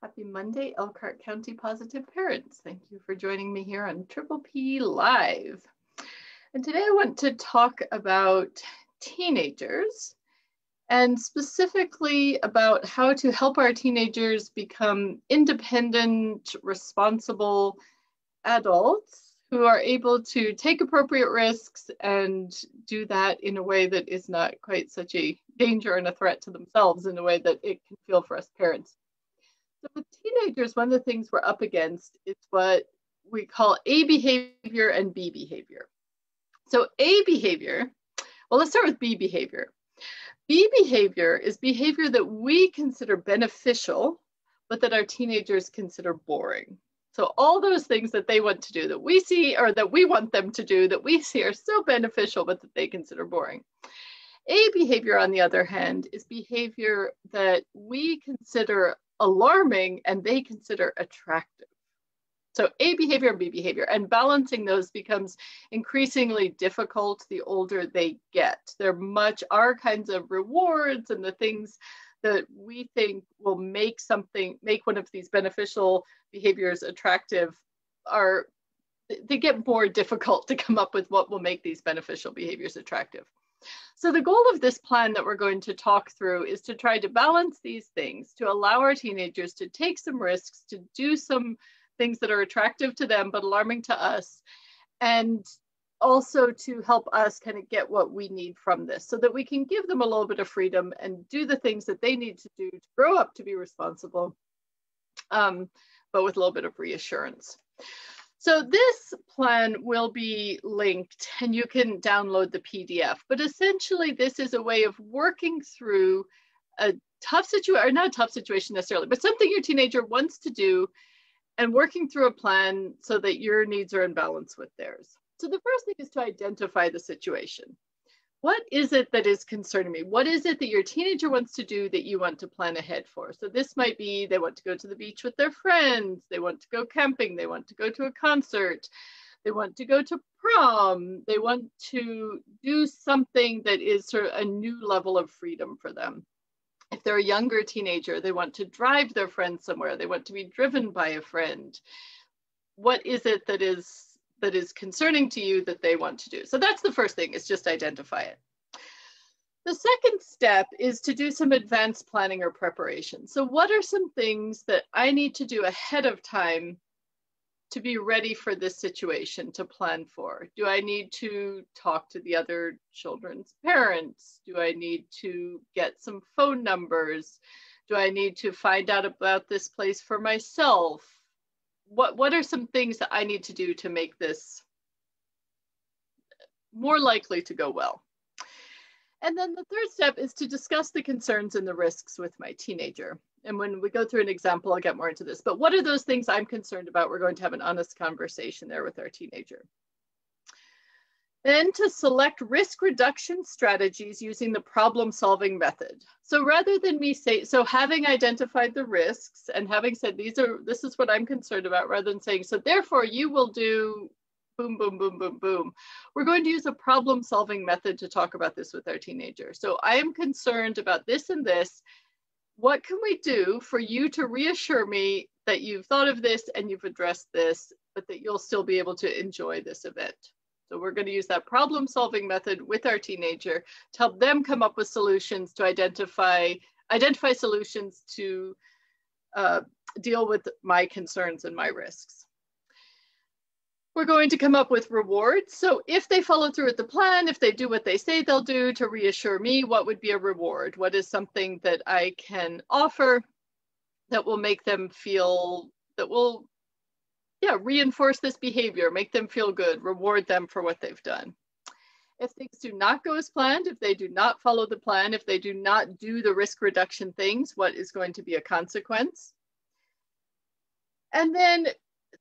Happy Monday, Elkhart County Positive Parents. Thank you for joining me here on Triple P Live. And today I want to talk about teenagers and specifically about how to help our teenagers become independent, responsible adults who are able to take appropriate risks and do that in a way that is not quite such a danger and a threat to themselves in a way that it can feel for us parents. So with teenagers, one of the things we're up against is what we call A behavior and B behavior. So A behavior, well, let's start with B behavior. B behavior is behavior that we consider beneficial, but that our teenagers consider boring. So all those things that they want to do that we see, or that we want them to do that we see are so beneficial, but that they consider boring. A behavior, on the other hand, is behavior that we consider alarming and they consider attractive. So A behavior and B behavior, and balancing those becomes increasingly difficult the older they get. They're our kinds of rewards and the things that we think will make one of these beneficial behaviors attractive they get more difficult to come up with what will make these beneficial behaviors attractive. So the goal of this plan that we're going to talk through is to try to balance these things, to allow our teenagers to take some risks, to do some things that are attractive to them but alarming to us, and also to help us kind of get what we need from this so that we can give them a little bit of freedom and do the things that they need to do to grow up to be responsible, but with a little bit of reassurance. So this plan will be linked and you can download the PDF, but essentially this is a way of working through a tough situation, or not a tough situation necessarily, but something your teenager wants to do and working through a plan so that your needs are in balance with theirs. So the first thing is to identify the situation. What is it that is concerning me? What is it that your teenager wants to do that you want to plan ahead for? So this might be they want to go to the beach with their friends, they want to go camping, they want to go to a concert, they want to go to prom, they want to do something that is sort of a new level of freedom for them. If they're a younger teenager, they want to drive their friends somewhere, they want to be driven by a friend. What is it that is concerning to you that they want to do? So that's the first thing, is just identify it. The second step is to do some advanced planning or preparation. So what are some things that I need to do ahead of time to be ready for this situation, to plan for? Do I need to talk to the other children's parents? Do I need to get some phone numbers? Do I need to find out about this place for myself? What are some things that I need to do to make this more likely to go well? And then the third step is to discuss the concerns and the risks with my teenager. And when we go through an example, I'll get more into this. But what are those things I'm concerned about? We're going to have an honest conversation there with our teenager. Then to select risk reduction strategies using the problem-solving method. So rather than me say, so having identified the risks and having said, this is what I'm concerned about, rather than saying, so therefore you will do boom, boom, boom, boom, boom. We're going to use a problem-solving method to talk about this with our teenager. So I am concerned about this and this. What can we do for you to reassure me that you've thought of this and you've addressed this, but that you'll still be able to enjoy this event? So we're going to use that problem-solving method with our teenager to help them come up with solutions, to identify solutions to deal with my concerns and my risks. We're going to come up with rewards. So if they follow through with the plan, if they do what they say they'll do to reassure me, what would be a reward? What is something that I can offer that will make them feel, that will reinforce this behavior, make them feel good, reward them for what they've done. If things do not go as planned, if they do not follow the plan, if they do not do the risk reduction things, what is going to be a consequence? And then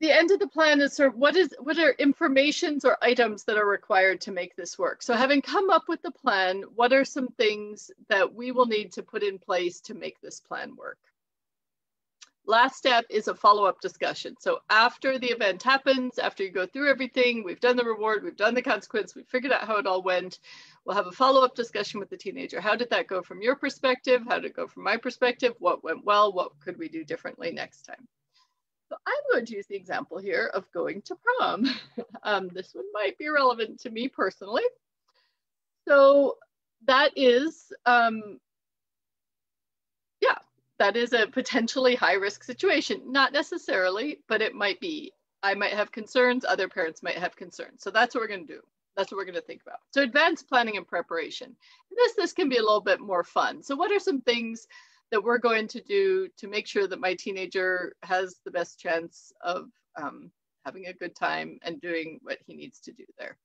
the end of the plan is sort of what are informations or items that are required to make this work? So having come up with the plan, what are some things that we will need to put in place to make this plan work? Last step is a follow-up discussion. So after the event happens, after you go through everything, we've done the reward, we've done the consequence, we've figured out how it all went, we'll have a follow-up discussion with the teenager. How did that go from your perspective? How did it go from my perspective? What went well? What could we do differently next time? So I'm going to use the example here of going to prom. This one might be relevant to me personally. So that is, that is a potentially high-risk situation. Not necessarily, but it might be. I might have concerns, other parents might have concerns. So that's what we're going to do. That's what we're going to think about. So advanced planning and preparation. And this can be a little bit more fun. So what are some things that we're going to do to make sure that my teenager has the best chance of having a good time and doing what he needs to do there?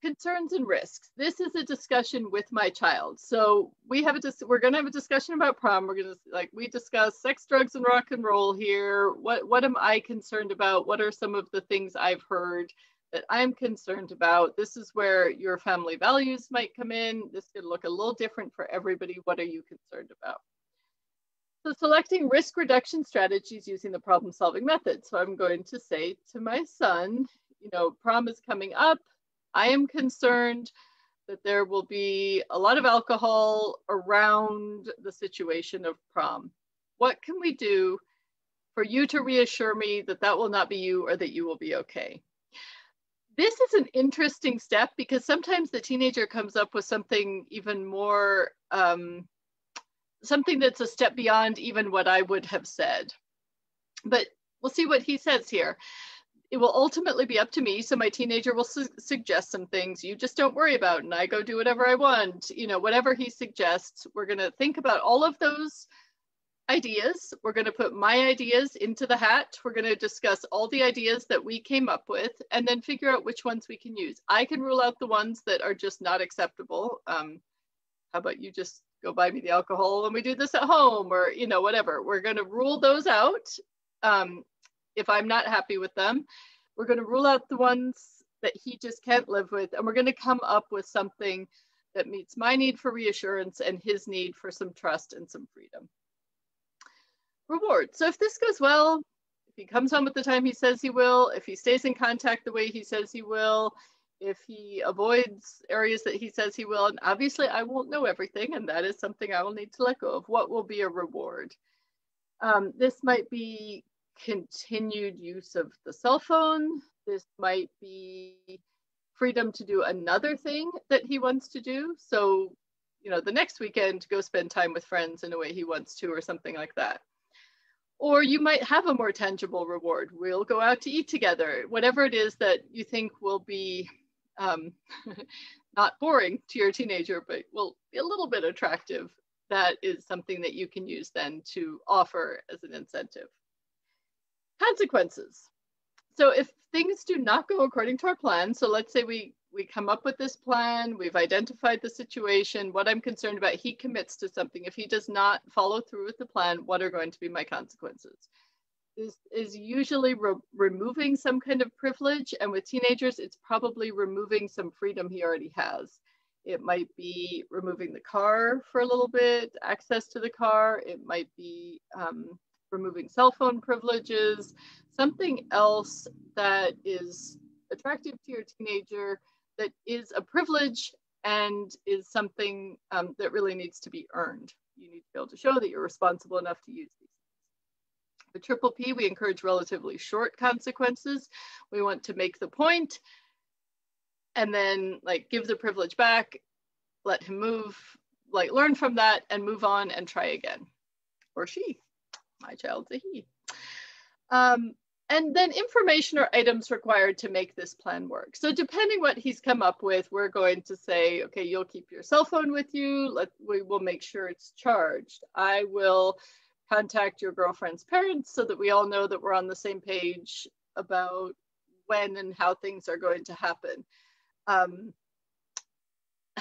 Concerns and risks. This is a discussion with my child. So we're going to have a discussion about prom. We're going to, we discuss sex, drugs, and rock and roll here. What am I concerned about? What are some of the things I've heard that I'm concerned about? This is where your family values might come in. This could look a little different for everybody. What are you concerned about? So selecting risk reduction strategies using the problem-solving method. So I'm going to say to my son, prom is coming up. I am concerned that there will be a lot of alcohol around the situation of prom. What can we do for you to reassure me that that will not be you or that you will be okay? This is an interesting step because sometimes the teenager comes up with something even more, something that's a step beyond even what I would have said. But we'll see what he says here. It will ultimately be up to me. So my teenager will suggest some things you just don't worry about, and I go do whatever I want. Whatever he suggests, we're going to think about all of those ideas. We're going to put my ideas into the hat. We're going to discuss all the ideas that we came up with and then figure out which ones we can use. I can rule out the ones that are just not acceptable. How about you just go buy me the alcohol and we do this at home, or, whatever. We're going to rule those out. If I'm not happy with them, we're going to rule out the ones that he just can't live with, and we're going to come up with something that meets my need for reassurance and his need for some trust and some freedom. Reward. So if this goes well, if he comes home at the time he says he will, if he stays in contact the way he says he will, if he avoids areas that he says he will, and obviously I won't know everything, and that is something I will need to let go of. What will be a reward? This might be continued use of the cell phone. This might be freedom to do another thing that he wants to do. So, the next weekend, go spend time with friends in a way he wants to, or something like that. Or you might have a more tangible reward. We'll go out to eat together. Whatever it is that you think will be not boring to your teenager, but will be a little bit attractive. That is something that you can use then to offer as an incentive. Consequences. So if things do not go according to our plan, so let's say we come up with this plan, we've identified the situation, what I'm concerned about, he commits to something. If he does not follow through with the plan, what are going to be my consequences? This is usually removing some kind of privilege, and with teenagers, it's probably removing some freedom he already has. It might be removing the car for a little bit, access to the car. It might be removing cell phone privileges, something else that is attractive to your teenager that is a privilege and is something that really needs to be earned. You need to be able to show that you're responsible enough to use these. The triple P, we encourage relatively short consequences. We want to make the point and then give the privilege back, let him move, learn from that and move on and try again. Or she. My child's a he. And then information or items required to make this plan work. So depending what he's come up with, we're going to say, okay, you'll keep your cell phone with you. We will make sure it's charged. I will contact your girlfriend's parents so that we all know that we're on the same page about when and how things are going to happen.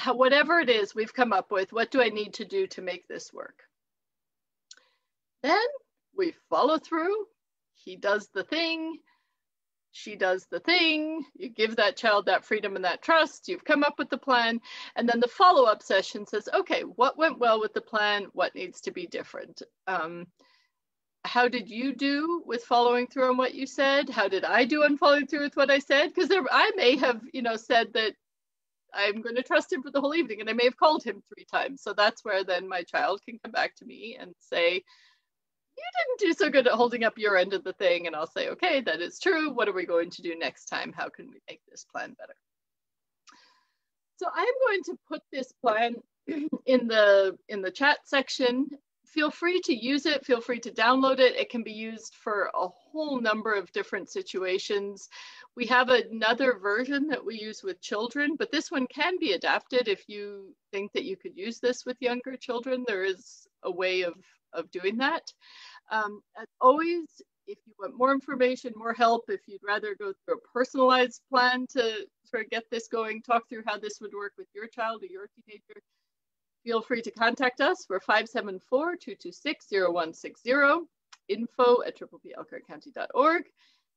Whatever it is we've come up with, what do I need to do to make this work? Then we follow through. He does the thing. She does the thing. You give that child that freedom and that trust. You've come up with the plan. And then the follow-up session says, okay, what went well with the plan? What needs to be different? how did you do with following through on what you said? How did I do on following through with what I said? Because I may have, said that I'm going to trust him for the whole evening, and I may have called him 3 times. So that's where then my child can come back to me and say, you didn't do so good at holding up your end of the thing. And I'll say, okay, that is true. What are we going to do next time? How can we make this plan better? So I'm going to put this plan in the chat section. Feel free to use it. Feel free to download it. It can be used for a whole number of different situations. We have another version that we use with children, but this one can be adapted if you think that you could use this with younger children. There is a way of doing that. As always, if you want more information, more help, if you'd rather go through a personalized plan to sort of get this going, talk through how this would work with your child or your teenager, feel free to contact us. We're 574-226-0160, info@triple-p-elkhart-county.org.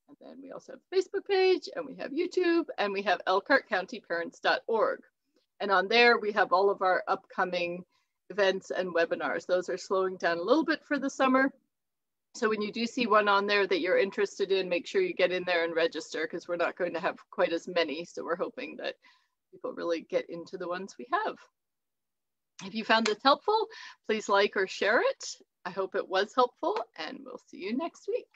And then we also have a Facebook page, and we have YouTube, and we have elkhart-county-parents.org. And on there, we have all of our upcoming events and webinars. Those are slowing down a little bit for the summer. So when you do see one on there that you're interested in, make sure you get in there and register, because we're not going to have quite as many. So we're hoping that people really get into the ones we have. If you found this helpful, please like or share it. I hope it was helpful, and we'll see you next week.